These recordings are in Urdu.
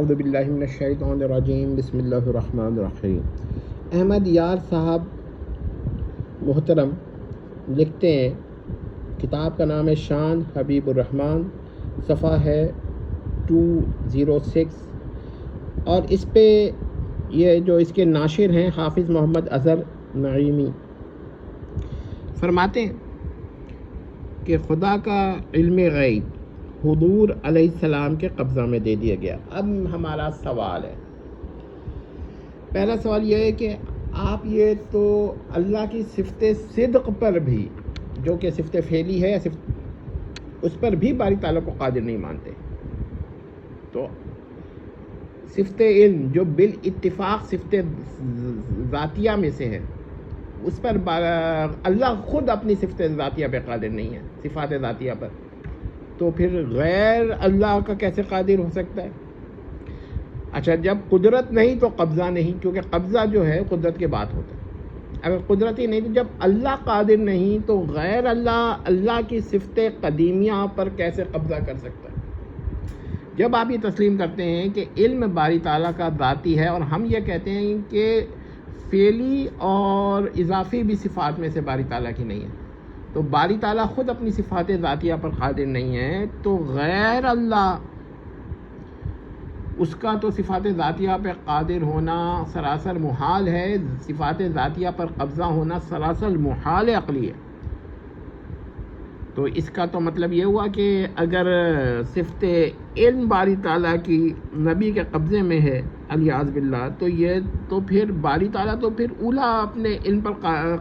اعوذ باللہ من الشیطان الرجیم، بسم اللہ الرحمن الرحیم۔ احمد یار صاحب محترم لکھتے ہیں، کتاب کا نام ہے شان حبیب الرحمن، صفحہ ہے 206، اور اس پہ یہ جو اس کے ناشر ہیں حافظ محمد اظہر نعیمی فرماتے ہیں کہ خدا کا علم غیب حضور علیہ السلام کے قبضہ میں دے دیا گیا۔ اب ہمارا سوال ہے، پہلا سوال یہ ہے کہ آپ یہ تو اللہ کی صفت صدق پر بھی، جو کہ صفت فعلی ہے، اس پر بھی باری تعالیٰ کو قادر نہیں مانتے، تو صفت علم جو بالاتفاق صفت ذاتیہ میں سے ہے، اس پر اللہ خود اپنی صفت ذاتیہ پہ قادر نہیں ہے، صفات ذاتیہ پر، تو پھر غیر اللہ کا کیسے قادر ہو سکتا ہے؟ اچھا، جب قدرت نہیں تو قبضہ نہیں، کیونکہ قبضہ جو ہے قدرت کے بعد ہوتا ہے۔ اگر قدرت ہی نہیں تو جب اللہ قادر نہیں تو غیر اللہ کی صفت قدیمیہ پر کیسے قبضہ کر سکتا ہے؟ جب آپ یہ تسلیم کرتے ہیں کہ علم باری تعالیٰ کا ذاتی ہے، اور ہم یہ کہتے ہیں کہ فعلی اور اضافی بھی صفات میں سے باری تعالیٰ کی نہیں ہے، تو باری تعالیٰ خود اپنی صفات ذاتیہ پر قادر نہیں ہے، تو غیر اللہ اس کا تو صفات ذاتیہ پہ قادر ہونا سراسر محال ہے، صفات ذاتیہ پر قبضہ ہونا سراسر محال عقلی ہے۔ تو اس کا تو مطلب یہ ہوا کہ اگر صفت علم باری تعالیٰ کی نبی کے قبضے میں ہے الیاذ باللہ، تو پھر باری تعالیٰ تو پھر اولا اپنے علم پر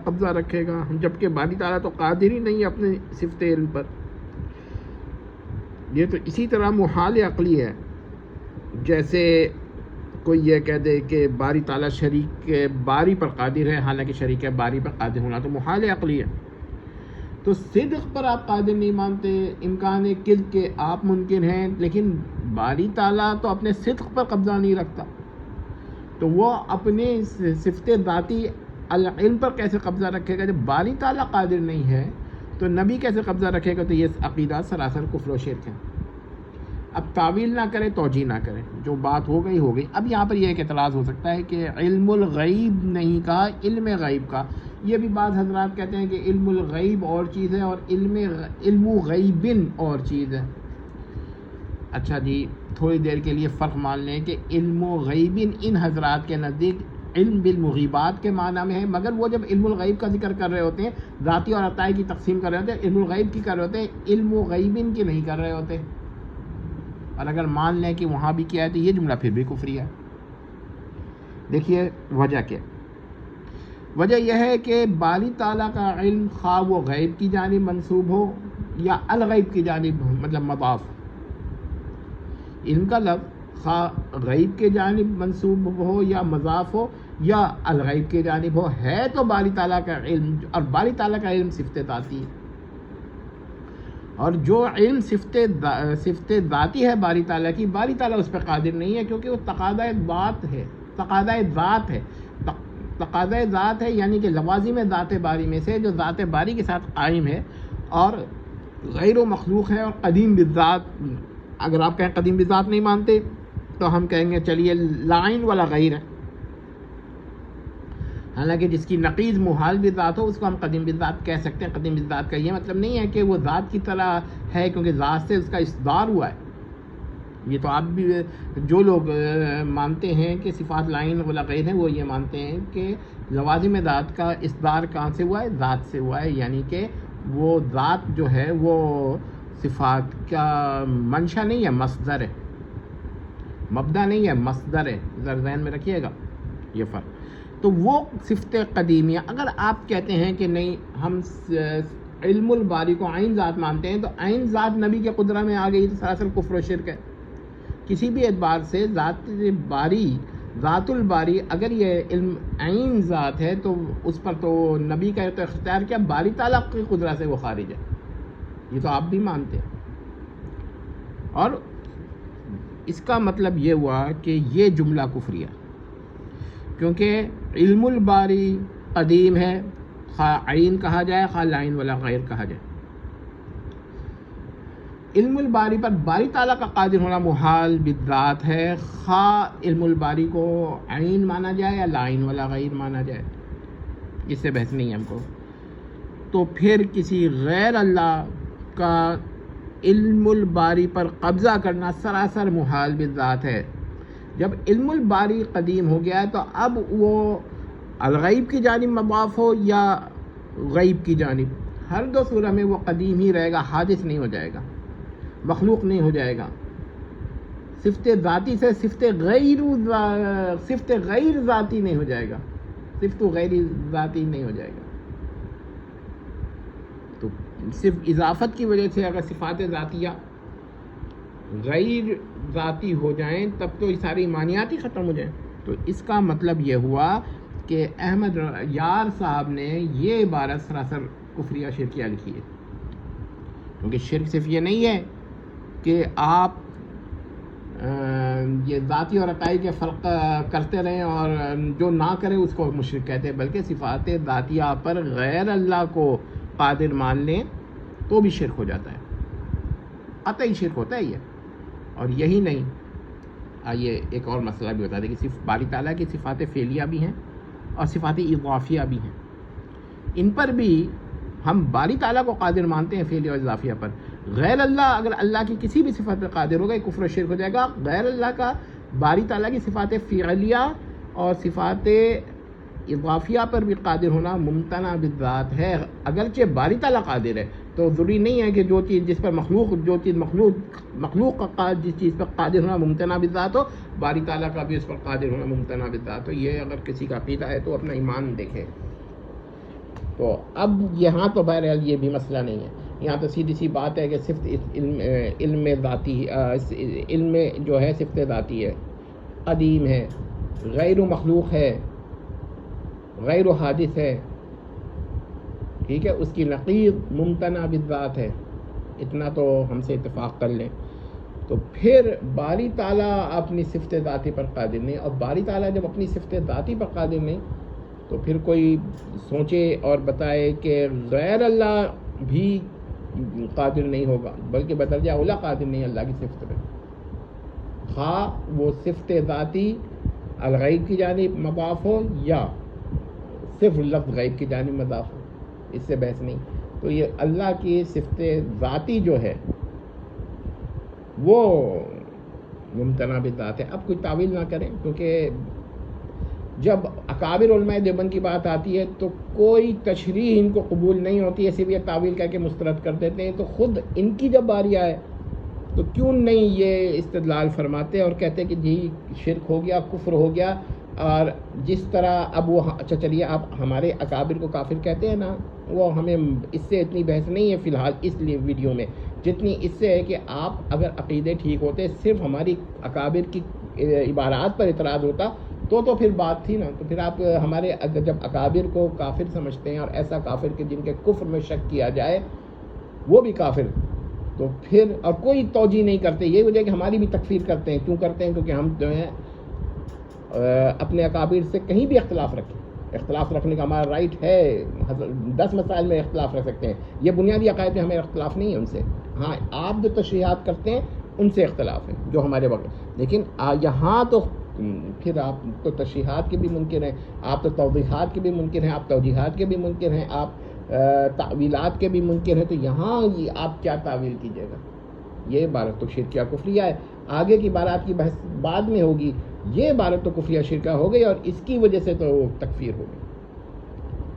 قبضہ رکھے گا، جبکہ باری تعالیٰ تو قادر ہی نہیں ہے اپنے صفت علم پر۔ یہ تو اسی طرح محال عقلی ہے، جیسے کوئی یہ کہہ دے کہ باری تعالیٰ شریک باری پر قادر ہے، حالانکہ شریک باری پر قادر ہونا تو محال عقلی ہے۔ تو صدق پر آپ قادر نہیں مانتے، امکان کذب کے آپ منکر ہیں، لیکن باری تعالیٰ تو اپنے صدق پر قبضہ نہیں رکھتا، تو وہ اپنے صفت ذاتی العلم پر کیسے قبضہ رکھے گا؟ جب باری تعالیٰ قادر نہیں ہے تو نبی کیسے قبضہ رکھے گا؟ تو یہ عقیدہ سراسر کفر و شرک ہے۔ اب تعویل نہ کرے، توجیہ نہ کرے، جو بات ہو گئی ہو گئی۔ اب یہاں پر یہ ایک اعتراض ہو سکتا ہے کہ علم الغیب نہیں کہا، علم غیب کا۔ یہ بھی بعض حضرات کہتے ہیں کہ علم الغیب اور چیز ہے اور علم غیب اور چیز ہے۔ اچھا جی، تھوڑی دیر کے لیے فرق مان لیں کہ علم غیب ان حضرات کے نزدیک علم بالمغیبات کے معنی میں ہے، مگر وہ جب علم الغیب کا ذکر کر رہے ہوتے ہیں، ذاتی اور عطائی کی تقسیم کر رہے ہوتے ہیں، علم الغیب کی کر رہے ہوتے ہیں، علم غیب کی نہیں کر رہے ہوتے۔ اور اگر مان لیں کہ وہاں بھی کیا ہے تو یہ جملہ پھر بھی کفری ہے۔ دیکھیے وجہ کیا، وجہ یہ ہے کہ باری تعالیٰ کا علم خواہ وہ غیب کی جانب منسوب ہو یا الغیب کی جانب ہو، مطلب مضاف، علم کا لفظ خواہ غیب کے جانب منسوب ہو یا مضاف ہو یا الغیب کے جانب ہو، ہے تو باری تعالیٰ کا علم، اور باری تعالیٰ کا علم صفت ذاتی ہے، اور جو علم صفت ذاتی ہے باری تعالیٰ کی، باری تعالیٰ اس پہ قادر نہیں ہے، کیونکہ وہ تقاضۂ ذات ہے، تقاضۂ ذات ہے، یعنی کہ لوازم ذات باری میں سے جو ذات باری کے ساتھ قائم ہے اور غیر و مخلوق ہے، اور قدیم بالذات۔ اگر آپ کہیں قدیم بالذات نہیں مانتے تو ہم کہیں گے چلیے لا عین ولا غیر ہے، حالانکہ جس کی نقیض محال بالذات ہو اس کو ہم قدیم بالذات کہہ سکتے ہیں۔ قدیم بالذات کا یہ مطلب نہیں ہے کہ وہ ذات کی طرح ہے، کیونکہ ذات سے اس کا اصدار ہوا ہے۔ یہ تو آپ بھی، جو لوگ مانتے ہیں کہ صفات لائن ولا غیر ہیں، وہ یہ مانتے ہیں کہ لوازم ذات کا اصدار کہاں سے ہوا ہے؟ ذات سے ہوا ہے، یعنی کہ وہ ذات جو ہے وہ صفات کا منشا نہیں ہے، مصدر ہے، مبدا نہیں ہے، مصدر ہے، ذرا ذہن میں رکھیے گا یہ فرق۔ تو وہ صفت قدیمیہ، اگر آپ کہتے ہیں کہ نہیں ہم علم الباری کو عین ذات مانتے ہیں، تو عین ذات نبی کے قدرہ میں آ گئی تو سراسر کفر و شرک ہے۔ کسی بھی اعتبار سے ذات الباری اگر یہ علم عین ذات ہے تو اس پر تو نبی کا تو اختیار کیا، باری تعالیٰ کی قدرت سے وہ خارج ہے، یہ تو آپ بھی مانتے ہیں۔ اور اس کا مطلب یہ ہوا کہ یہ جملہ کفری ہے، کیونکہ علم الباری قدیم ہے، خواہ عین کہا جائے خواہ لائن ولا غیر کہا جائے۔ علم الباری پر باری تعالیٰ کا قادر ہونا محال بالذات ہے، خواہ علم الباری کو عین مانا جائے یا لا عین ولا غیر مانا جائے، اس سے بحث نہیں ہے ہم کو. تو پھر کسی غیر اللہ کا علم الباری پر قبضہ کرنا سراسر محال بالذات ہے. جب علم الباری قدیم ہو گیا ہے تو اب وہ الغیب کی جانب مضاف ہو یا غیب کی جانب، ہر دو صورت میں وہ قدیم ہی رہے گا، حادث نہیں ہو جائے گا، مخلوق نہیں ہو جائے گا. صفت ذاتی سے صفت غیر ذاتی نہیں ہو جائے گا، صفت غیر ذاتی نہیں ہو جائے گا. تو صرف اضافت کی وجہ سے اگر صفات ذاتیہ غیر ذاتی ہو جائیں تب تو یہ ساری معنیات ہی ختم ہو جائیں. تو اس کا مطلب یہ ہوا کہ احمد یار صاحب نے یہ عبارت سراسر کفریہ شرکیہ لکھی ہے. کیونکہ شرک صرف یہ نہیں ہے کہ آپ یہ ذاتی اور عقائد کے فرق کرتے رہیں اور جو نہ کرے اس کو مشرک کہتے ہیں، بلکہ صفات ذاتیہ پر غیر اللہ کو قادر مان لیں تو بھی شرک ہو جاتا ہے، قطعی شرک ہوتا ہے یہ. اور یہی نہیں، آئیے ایک اور مسئلہ بھی بتا دیں کہ صرف باری تعالیٰ کی صفات فعلیہ بھی ہیں اور صفات اضافیہ بھی ہیں. ان پر بھی ہم باری تعالیٰ کو قادر مانتے ہیں فعلیہ اور اضافیہ پر. غیر اللہ اگر اللہ کی کسی بھی صفت پر قادر ہوگا یہ کفر و شرک ہو جائے گا. غیر اللہ کا باری تعالیٰ کی صفات فعلیہ اور صفات اضافیہ پر بھی قادر ہونا ممتنع بالذات ہے. اگرچہ باری تعالیٰ قادر ہے تو ضروری نہیں ہے کہ جو چیز جس پر مخلوق کا جس چیز پر قادر ہونا ممتنع بالذات ہو، باری تعالیٰ کا بھی اس پر قادر ہونا ممتنع بالذات ہو. یہ اگر کسی کا عقیدہ ہے تو اپنا ایمان دیکھے. تو اب یہاں تو بہرحال یہ بھی مسئلہ نہیں ہے، یہاں تو سیدھی سی بات ہے کہ صرف علم ذاتی، علم جو ہے صفت ذاتی ہے، قدیم ہے، غیر مخلوق ہے، غیر حادث ہے، ٹھیک ہے، اس کی نقیض ممتنع بالذات ہے. اتنا تو ہم سے اتفاق کر لیں. تو پھر باری تعالیٰ اپنی صفت ذاتی پر قادر نہیں، اور باری تعالیٰ جب اپنی صفت ذاتی پر قادر نہیں تو پھر کوئی سوچے اور بتائے کہ غیر اللہ بھی قادر نہیں ہوگا، بلکہ بدرجہ اولا قادر نہیں اللہ کی صفت پہ، خواہ وہ صفت ذاتی الغیب کی جانب مضاف ہو یا صرف لفظ غیب کی جانب مضاف ہو، اس سے بحث نہیں. تو یہ اللہ کی صفت ذاتی جو ہے وہ ممتنع بالذات ہے. اب کوئی تعویل نہ کریں، کیونکہ جب اکابر علماء دیوبند کی بات آتی ہے تو کوئی تشریح ان کو قبول نہیں ہوتی ہے، صرف یہ تعویل کہہ کے مسترد کر دیتے ہیں. تو خود ان کی جب باری آئے تو کیوں نہیں یہ استدلال فرماتے اور کہتے کہ جی شرک ہو گیا، کفر ہو گیا. اور جس طرح اب وہ اچھا چلیے آپ ہمارے اکابر کو کافر کہتے ہیں نا، وہ ہمیں اس سے اتنی بحث نہیں ہے فی الحال اس لیے ویڈیو میں، جتنی اس سے ہے کہ آپ اگر عقیدے ٹھیک ہوتے، صرف ہماری اکابر کی عبارات پر اعتراض ہوتا تو پھر بات تھی نا. تو پھر آپ ہمارے جب اکابر کو کافر سمجھتے ہیں اور ایسا کافر کہ جن کے کفر میں شک کیا جائے وہ بھی کافر، تو پھر اور کوئی توجیہ نہیں کرتے. یہ وجہ کہ ہماری بھی تکفیر کرتے ہیں. کیوں کرتے ہیں؟ کیونکہ ہم جو ہیں اپنے اکابر سے کہیں بھی اختلاف رکھیں، اختلاف رکھنے کا ہمارا رائٹ ہے. 10 مسائل میں اختلاف رکھ سکتے ہیں، یہ بنیادی عقائد میں ہمیں اختلاف نہیں ہے ان سے. ہاں آپ جو تشریحات کرتے ہیں ان سے اختلاف ہے جو ہمارے وقت، لیکن یہاں تو پھر آپ تو تشریحات کے بھی منکر ہیں، آپ تو توضیحات کے بھی منکر ہیں، آپ توجیحات کے بھی منکر ہیں، آپ تعویلات کے بھی منکر ہیں. تو یہاں آپ کیا تعویل کیجیے گا؟ یہ عبارت تو شرکیہ کفریہ ہے. آگے کی عبارات کی بحث بعد میں ہوگی. یہ عبارت تو کفریہ شرکیہ ہو گئی اور اس کی وجہ سے تو تکفیر ہو گئی.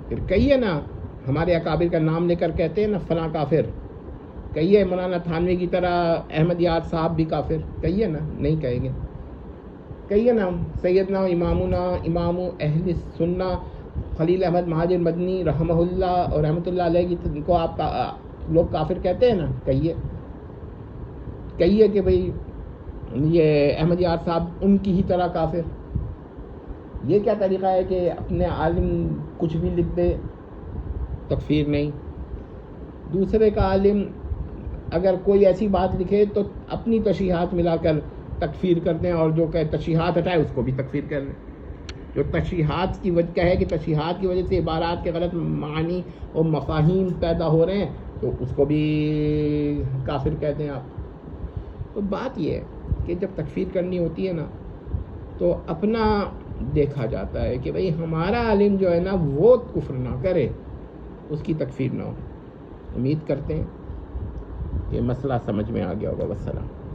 پھر کہیے نا ہمارے اکابر کا نام لے کر کہتے ہیں نا فلاں کافر، کہیے مولانا تھانوی کی طرح احمد یار صاحب بھی کافر، کہیے نا. نہیں کہیں گے. کہیے نا سیدنا امامنا امام اہل سنہ خلیل احمد مہاجر مدنی رحمہ اللہ اور رحمۃ اللہ علیہ کو آپ لوگ کافر کہتے ہیں نا. کہیے کہ بھئی یہ احمد یار صاحب ان کی ہی طرح کافر. یہ کیا طریقہ ہے کہ اپنے عالم کچھ بھی لکھ دے، تکفیر نہیں. دوسرے کا عالم اگر کوئی ایسی بات لکھے تو اپنی تشریحات ملا کر تکفیر کرتے ہیں، اور جو کہ تشریحات ہٹائے اس کو بھی تکفیر کر لیں. جو تشریحات کی وجہ ہے کہ تشریحات کی وجہ سے عبارات کے غلط معانی اور مفاہیم پیدا ہو رہے ہیں، تو اس کو بھی کافر کہتے ہیں آپ. تو بات یہ ہے کہ جب تکفیر کرنی ہوتی ہے نا تو اپنا دیکھا جاتا ہے کہ بھئی ہمارا عالم جو ہے نا وہ کفر نہ کرے, اس کی تکفیر نہ ہو. امید کرتے ہیں کہ مسئلہ سمجھ میں آ گیا ہوگا. والسلام.